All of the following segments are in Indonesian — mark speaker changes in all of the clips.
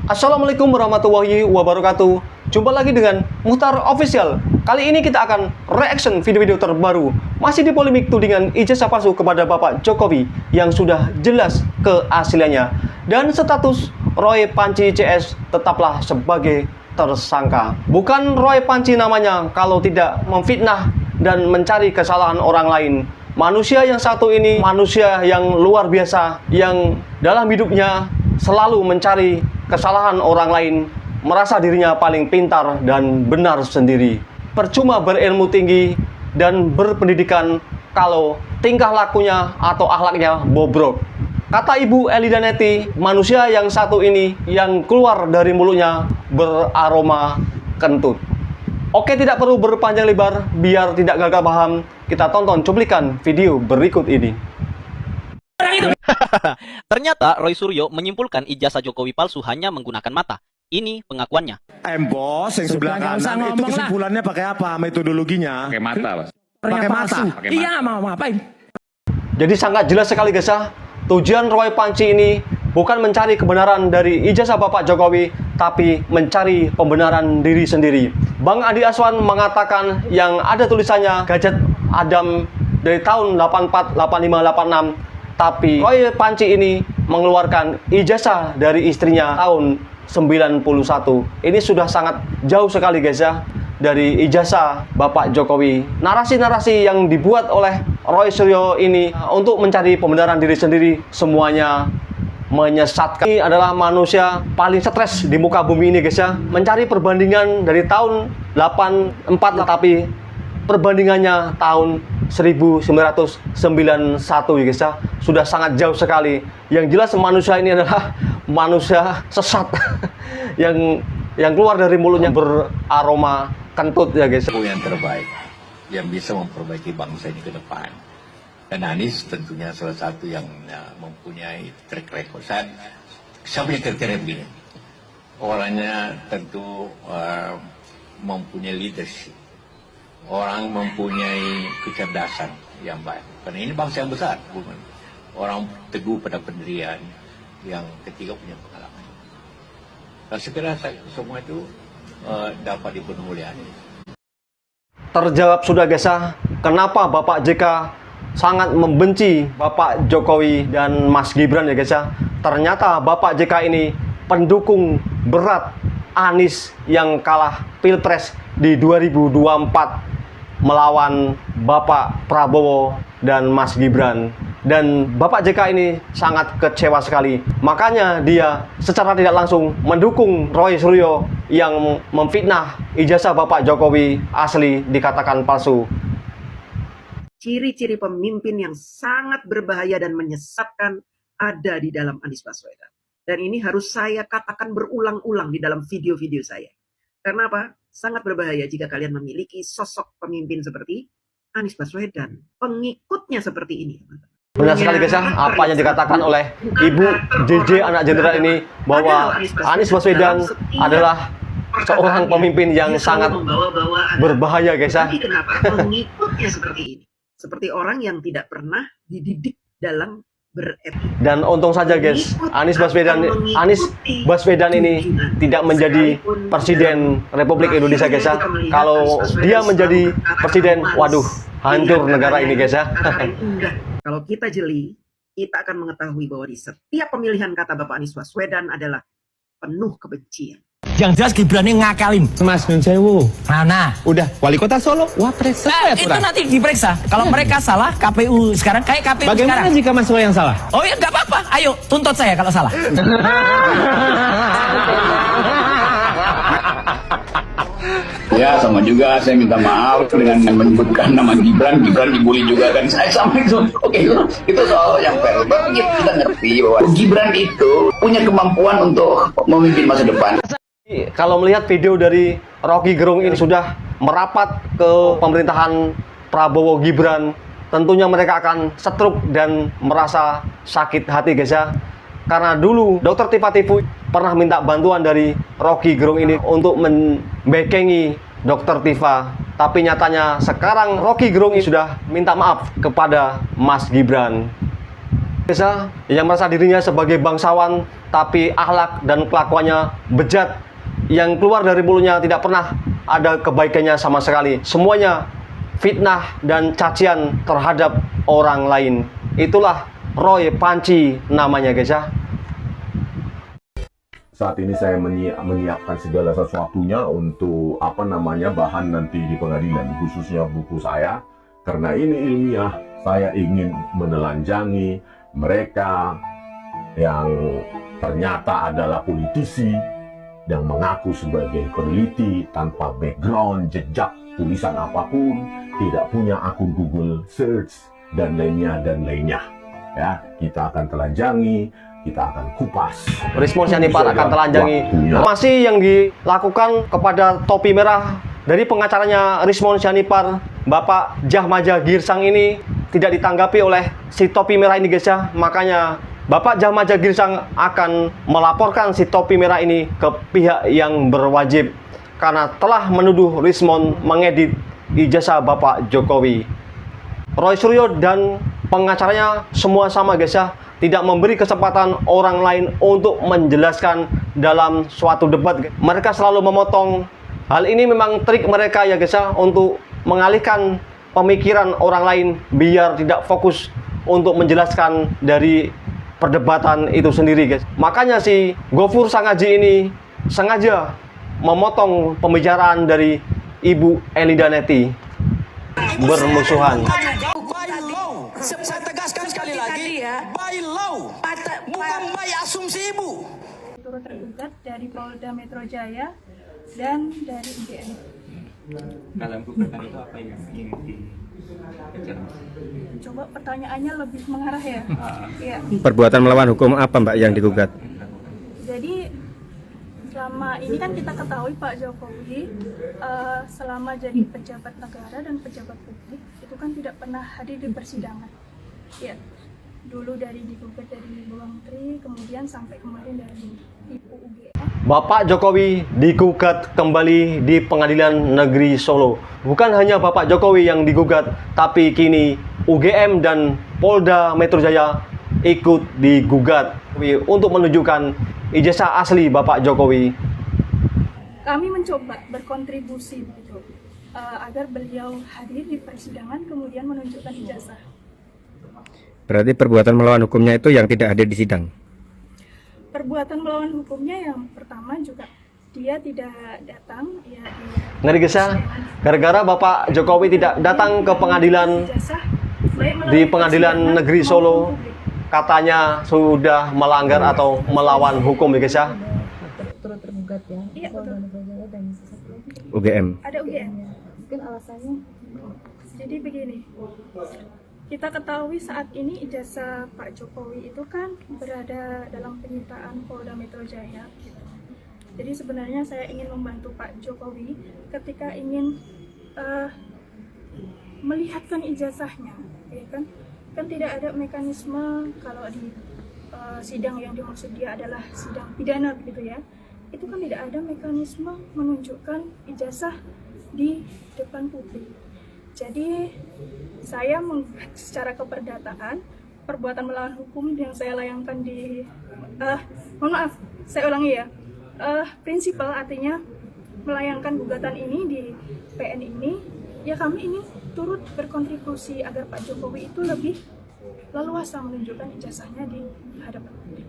Speaker 1: Assalamualaikum warahmatullahi wabarakatuh. Jumpa lagi dengan Muhtar Official. Kali ini kita akan reaction video-video terbaru. Masih di polemik tudingan ijazah palsu kepada Bapak Jokowi yang sudah jelas keasliannya. Dan status Roy Panci CS tetaplah sebagai tersangka. Bukan Roy Panci namanya kalau tidak memfitnah dan mencari kesalahan orang lain. Manusia yang satu ini manusia yang luar biasa, yang dalam hidupnya selalu mencari kesalahan orang lain, merasa dirinya paling pintar dan benar sendiri. Percuma berilmu tinggi dan berpendidikan kalau tingkah lakunya atau akhlaknya bobrok. Kata Ibu Elida Neti, manusia yang satu ini yang keluar dari mulutnya beraroma kentut. Oke, tidak perlu berpanjang lebar, biar tidak gagal paham, kita tonton cuplikan video berikut ini.
Speaker 2: Ternyata Roy Suryo menyimpulkan ijazah Jokowi palsu hanya menggunakan mata. Ini pengakuannya.
Speaker 3: Bos yang sebelah kanan itu kesimpulannya pakai apa metodologinya?
Speaker 4: Pakai mata, Mas.
Speaker 3: Pakai mata.
Speaker 5: Iya, mau ngapain?
Speaker 1: Jadi sangat jelas sekali guys ya. Tujuan Roy Panci ini bukan mencari kebenaran dari ijazah Bapak Jokowi, tapi mencari pembenaran diri sendiri. Bang Andi Aswan mengatakan yang ada tulisannya gadget Adam dari tahun 84, 85, 86. Tapi Roy Panci ini mengeluarkan ijazah dari istrinya tahun 91. Ini sudah sangat jauh sekali guys ya dari ijazah Bapak Jokowi. Narasi-narasi yang dibuat oleh Roy Suryo ini untuk mencari pembenaran diri sendiri semuanya menyesatkan. Ini adalah manusia paling stres di muka bumi ini guys ya. Mencari perbandingan dari tahun 84 tapi perbandingannya tahun 1991 ya guys ya. Sudah sangat jauh sekali. Yang jelas manusia ini adalah manusia sesat yang keluar dari mulutnya beraroma kentut ya guys.
Speaker 4: Yang terbaik yang bisa memperbaiki bangsa ini ke depan. Dan Anies tentunya salah satu yang mempunyai track record. Saya punya kriteria begini. Orangnya tentu mempunyai leadership. Orang mempunyai kecerdasan yang baik. Karena ini bangsa yang besar, bukan? Orang teguh pada pendirian, yang ketiga punya pengalaman. Dan saya kira semua itu dapat dipenuhi oleh Anies.
Speaker 1: Terjawab sudah guys ya, kenapa Bapak JK sangat membenci Bapak Jokowi dan Mas Gibran ya guys ya. Ternyata Bapak JK ini pendukung berat Anies yang kalah Pilpres di 2024 melawan Bapak Prabowo dan Mas Gibran. Dan Bapak JK ini sangat kecewa sekali. Makanya dia secara tidak langsung mendukung Roy Suryo yang memfitnah ijazah Bapak Jokowi asli dikatakan palsu.
Speaker 5: Ciri-ciri pemimpin yang sangat berbahaya dan menyesatkan ada di dalam Anies Baswedan. Dan ini harus saya katakan berulang-ulang di dalam video-video saya. Karena apa? Sangat berbahaya jika kalian memiliki sosok pemimpin seperti Anies Baswedan. Pengikutnya seperti ini.
Speaker 1: Benar sekali guys ya, apa yang dikatakan oleh Ibu JJ anak jenderal ini bahwa Anies Baswedan adalah seorang pemimpin yang sangat berbahaya guys ya.
Speaker 5: Tapi kenapa pengikutnya seperti ini? Seperti orang yang tidak pernah dididik dalam beretika.
Speaker 1: Dan untung saja guys, Anies Baswedan ini tidak menjadi presiden Republik Indonesia guys ya. Kalau dia menjadi presiden, waduh, hancur negara ini guys ya.
Speaker 5: Kalau kita jeli, kita akan mengetahui bahwa di setiap pemilihan kata Bapak Anies Baswedan adalah penuh kebencian.
Speaker 6: Yang jelas Gibran ini ngakalin.
Speaker 3: Mas Nunsewu.
Speaker 6: Mana?
Speaker 3: Udah wali kota Solo, wapres.
Speaker 6: Itu nanti diperiksa. Kalau mereka salah, KPU sekarang kayak KPU
Speaker 3: Bagaimana
Speaker 6: sekarang.
Speaker 3: jika Mas Roy yang salah?
Speaker 6: Oh ya nggak apa-apa. Ayo tuntut saya kalau salah.
Speaker 7: Ya sama juga saya minta maaf dengan menyebutkan nama Gibran dibully juga kan saya sampai itu. Oke, itu soal yang fair. Tapi kita ngerti bahwa Gibran itu punya kemampuan untuk memimpin masa depan.
Speaker 1: Kalau melihat video dari Rocky Gerung ini sudah merapat ke pemerintahan Prabowo Gibran, tentunya mereka akan setruk dan merasa sakit hati guys ya. Karena dulu Dr. Tifa Tifu pernah minta bantuan dari Rocky Gerung ini untuk membekengi Dr. Tifa. Tapi nyatanya sekarang Rocky Gerung ini sudah minta maaf kepada Mas Gibran. Desa yang merasa dirinya sebagai bangsawan tapi akhlak dan kelakuannya bejat, yang keluar dari mulutnya tidak pernah ada kebaikannya sama sekali. Semuanya fitnah dan cacian terhadap orang lain. Itulah Roy Panci namanya, guys ya.
Speaker 8: Saat ini saya menyiapkan segala sesuatunya untuk bahan nanti di pengadilan, khususnya buku saya. Karena ini ilmiah, saya ingin menelanjangi mereka yang ternyata adalah politisi yang mengaku sebagai peneliti tanpa background, jejak, tulisan apapun, tidak punya akun Google Search dan lainnya. Ya, kita akan telanjangi, kita akan kupas.
Speaker 1: Rismon Sianipar akan telanjangi. Masih yang dilakukan kepada topi merah dari pengacaranya Rismon Sianipar, Bapak Jahmaja Girsang ini tidak ditanggapi oleh si topi merah ini, guys ya. Makanya Bapak Jahmaja Girsang akan melaporkan si topi merah ini ke pihak yang berwajib karena telah menuduh Rismon mengedit ijazah Bapak Jokowi. Roy Suryo dan pengacaranya semua sama, guys ya, tidak memberi kesempatan orang lain untuk menjelaskan dalam suatu debat. Mereka selalu memotong. Hal ini memang trik mereka ya, guys ya, untuk mengalihkan pemikiran orang lain biar tidak fokus untuk menjelaskan dari perdebatan itu sendiri, guys. Makanya si Gofur Sangaji ini sengaja memotong pembicaraan dari Ibu Elinda Neti. Bermusuhan.
Speaker 6: Saya tegaskan sekali lagi, by law, bukan by asumsi ibu.
Speaker 9: Turut tergugat dari Polda Metro Jaya dan dari UGM.
Speaker 10: Dalam gugatan itu apa yang ingin
Speaker 9: Coba pertanyaannya lebih mengarah ya. Iya.
Speaker 11: Perbuatan melawan hukum apa Mbak yang digugat?
Speaker 9: Jadi selama ini kan kita ketahui Pak Jokowi selama jadi pejabat negara dan pejabat publik itu kan tidak pernah hadir di persidangan. Ya, dulu dari digugat dari Ibu Menteri, kemudian sampai kemarin dari Ibu UGM.
Speaker 1: Bapak Jokowi digugat kembali di Pengadilan Negeri Solo. Bukan hanya Bapak Jokowi yang digugat, tapi kini UGM dan Polda Metro Jaya ikut digugat untuk menunjukkan ijazah asli Bapak Jokowi.
Speaker 9: Kami mencoba berkontribusi begitu, agar beliau hadir di persidangan kemudian menunjukkan ijazah.
Speaker 11: Berarti perbuatan melawan hukumnya itu yang tidak hadir di sidang?
Speaker 9: Perbuatan melawan hukumnya yang pertama juga dia tidak datang. Ya,
Speaker 1: Ngeri, guys ya, gara-gara Bapak Jokowi tidak datang ke pengadilan di Pengadilan Negeri Solo, katanya sudah melanggar atau melawan hukum, ya, guys ya.
Speaker 12: Turut tergugat ya.
Speaker 9: Iya, betul.
Speaker 12: Dan satu lagi
Speaker 11: UGM.
Speaker 9: Ada UGM.
Speaker 12: Mungkin alasannya.
Speaker 9: Jadi begini, kita ketahui saat ini ijazah Pak Jokowi itu kan berada dalam penyitaan Polda Metro Jaya. Jadi sebenarnya saya ingin membantu Pak Jokowi ketika ingin melihatkan ijazahnya, ya kan? Kan tidak ada mekanisme kalau di sidang yang dimaksud dia adalah sidang pidana, begitu ya. Itu kan tidak ada mekanisme menunjukkan ijazah di depan publik. Jadi saya secara keperdataan perbuatan melawan hukum yang saya layangkan di mohon maaf, saya ulangi ya. Prinsipal artinya melayangkan gugatan ini di PN ini, ya kami ini turut berkontribusi agar Pak Jokowi itu lebih leluasa menunjukkan ijazahnya di hadapan publik.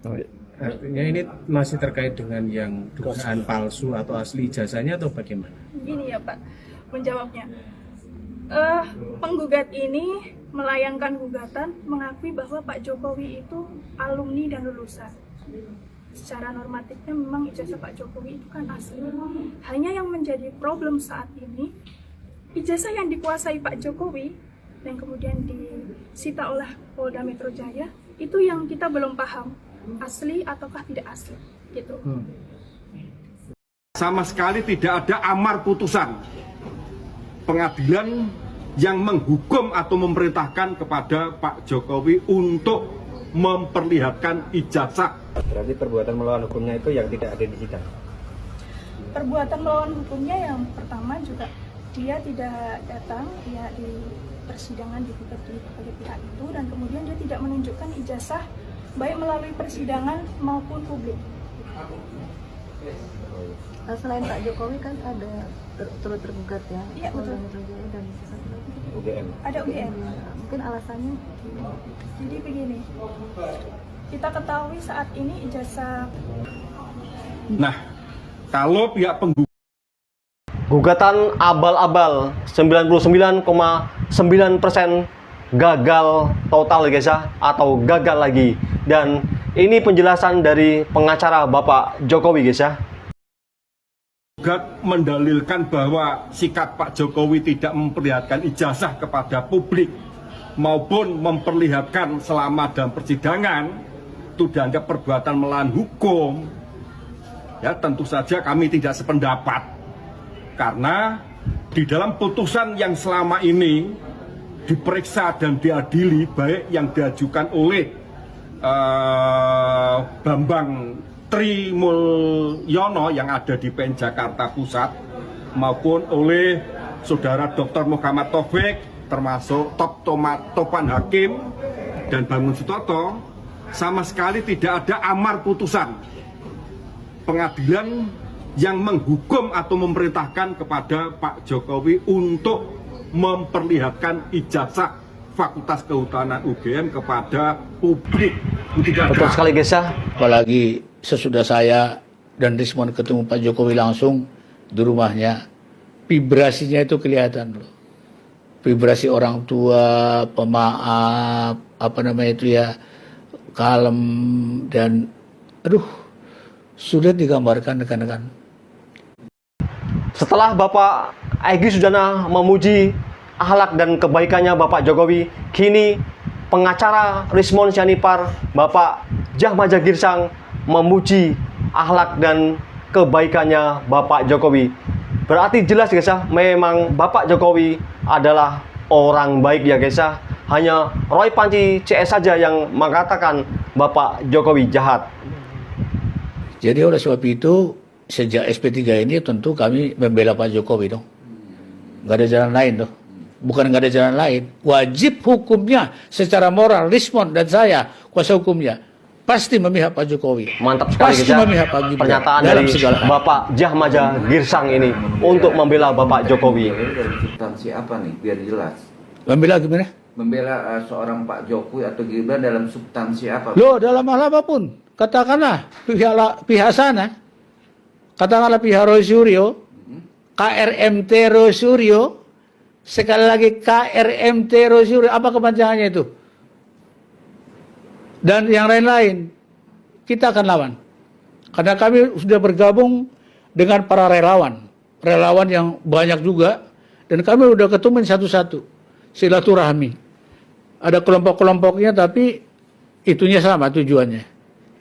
Speaker 13: Oh, artinya ini masih terkait dengan yang dugaan palsu atau asli ijazahnya atau bagaimana?
Speaker 9: Gini ya Pak, menjawabnya. Penggugat ini melayangkan gugatan mengakui bahwa Pak Jokowi itu alumni dan lulusan. Secara normatifnya memang ijazah Pak Jokowi itu kan asli. Hanya yang menjadi problem saat ini, ijazah yang dikuasai Pak Jokowi dan kemudian disita oleh Polda Metro Jaya, itu yang kita belum paham, asli ataukah tidak asli, gitu.
Speaker 3: Sama sekali tidak ada amar putusan pengadilan yang menghukum atau memerintahkan kepada Pak Jokowi untuk memperlihatkan ijazah.
Speaker 11: Berarti perbuatan melawan hukumnya itu yang tidak ada di sidang?
Speaker 9: Perbuatan melawan hukumnya yang pertama juga dia tidak datang ya di persidangan digugat oleh pihak itu, dan kemudian dia tidak menunjukkan ijazah baik melalui persidangan maupun publik.
Speaker 12: Selain Pak Jokowi kan ada turut tergugat ya.
Speaker 9: Iya, betul.
Speaker 12: Dan satu lagi
Speaker 1: UGM.
Speaker 9: Ada UGM.
Speaker 12: mungkin alasannya.
Speaker 9: Jadi begini, kita ketahui saat ini ijazah.
Speaker 3: Nah, kalau pihak penggugat
Speaker 1: Gugatan abal-abal 99,9% gagal total guys ya, atau gagal lagi. Dan ini penjelasan dari pengacara Bapak Jokowi guys ya.
Speaker 3: Mendalilkan bahwa sikap Pak Jokowi tidak memperlihatkan ijazah kepada publik maupun memperlihatkan selama dalam persidangan itu dianggap perbuatan melawan hukum. Ya, tentu saja kami tidak sependapat. Karena di dalam putusan yang selama ini diperiksa dan diadili, baik yang diajukan oleh Bambang Trimulyono yang ada di PN Jakarta Pusat maupun oleh Saudara Dr. Muhammad Taufik, termasuk Topan Hakim dan Bangun Sutoto, sama sekali tidak ada amar putusan pengadilan yang menghukum atau memerintahkan kepada Pak Jokowi untuk memperlihatkan ijazah Fakultas Kehutanan UGM kepada publik.
Speaker 1: Betul sekali guys ya.
Speaker 14: Apalagi sesudah saya dan Rismon ketemu Pak Jokowi langsung di rumahnya, vibrasinya itu kelihatan loh. Vibrasi orang tua, pemaaf, kalem, dan sulit digambarkan rekan-rekan.
Speaker 1: Setelah Bapak Egy Sujana memuji akhlak dan kebaikannya Bapak Jokowi, kini pengacara Rismon Sianipar, Bapak Jahmaja Girsang, memuji akhlak dan kebaikannya Bapak Jokowi. Berarti jelas guys ya, memang Bapak Jokowi adalah orang baik ya guys ya. Hanya Roy Panci CS saja yang mengatakan Bapak Jokowi jahat.
Speaker 14: Jadi oleh sebab itu, sejak SP3 ini tentu kami membela Pak Jokowi dong. Nggak ada jalan lain dong. Bukan nggak ada jalan lain. Wajib hukumnya secara moral, Rismon dan saya, kuasa hukumnya, pasti memihak Pak Jokowi.
Speaker 1: Mantap sekali
Speaker 14: pasti memihak Pak Gibran.
Speaker 1: Pernyataan dari Bapak Jahmaja Girsang ini untuk membela Bapak Jokowi.
Speaker 15: Dari substansi apa nih, biar jelas?
Speaker 14: Membela gimana?
Speaker 15: Membela seorang Pak Jokowi atau Gibran dalam substansi apa?
Speaker 14: Loh, dalam hal apapun. Katakanlah pihak sana, katakanlah pihak Roy Suryo, KRMT Roy Suryo, sekali lagi KRMT Roy Suryo, apa kepanjangannya itu? Dan yang lain-lain, kita akan lawan. Karena kami sudah bergabung dengan para relawan yang banyak juga, dan kami sudah ketemuin satu-satu, silaturahmi. Ada kelompok-kelompoknya, tapi itunya sama tujuannya.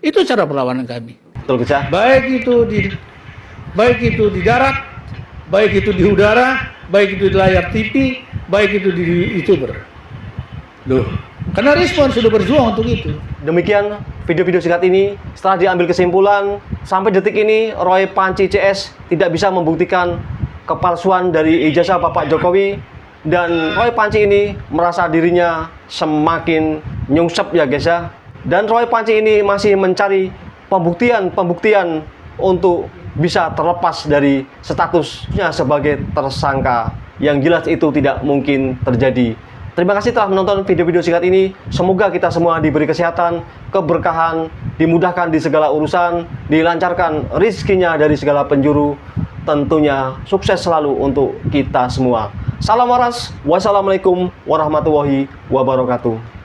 Speaker 14: Itu cara perlawanan kami.
Speaker 1: Betul bisa.
Speaker 14: Baik itu di darat, baik itu di udara, baik itu di layar TV, baik itu di YouTuber. Loh, karena Rismon sudah berjuang untuk itu.
Speaker 1: Demikian video-video singkat ini. Setelah diambil kesimpulan, sampai detik ini Roy Panci CS tidak bisa membuktikan kepalsuan dari ijazah Bapak Jokowi, dan Roy Panci ini merasa dirinya semakin nyungsep ya guys ya. Dan Roy Panci ini masih mencari pembuktian untuk bisa terlepas dari statusnya sebagai tersangka. Yang jelas itu tidak mungkin terjadi. Terima kasih telah menonton video-video singkat ini. Semoga kita semua diberi kesehatan, keberkahan, dimudahkan di segala urusan, dilancarkan rezekinya dari segala penjuru. Tentunya sukses selalu untuk kita semua. Salam waras. Wassalamualaikum warahmatullahi wabarakatuh.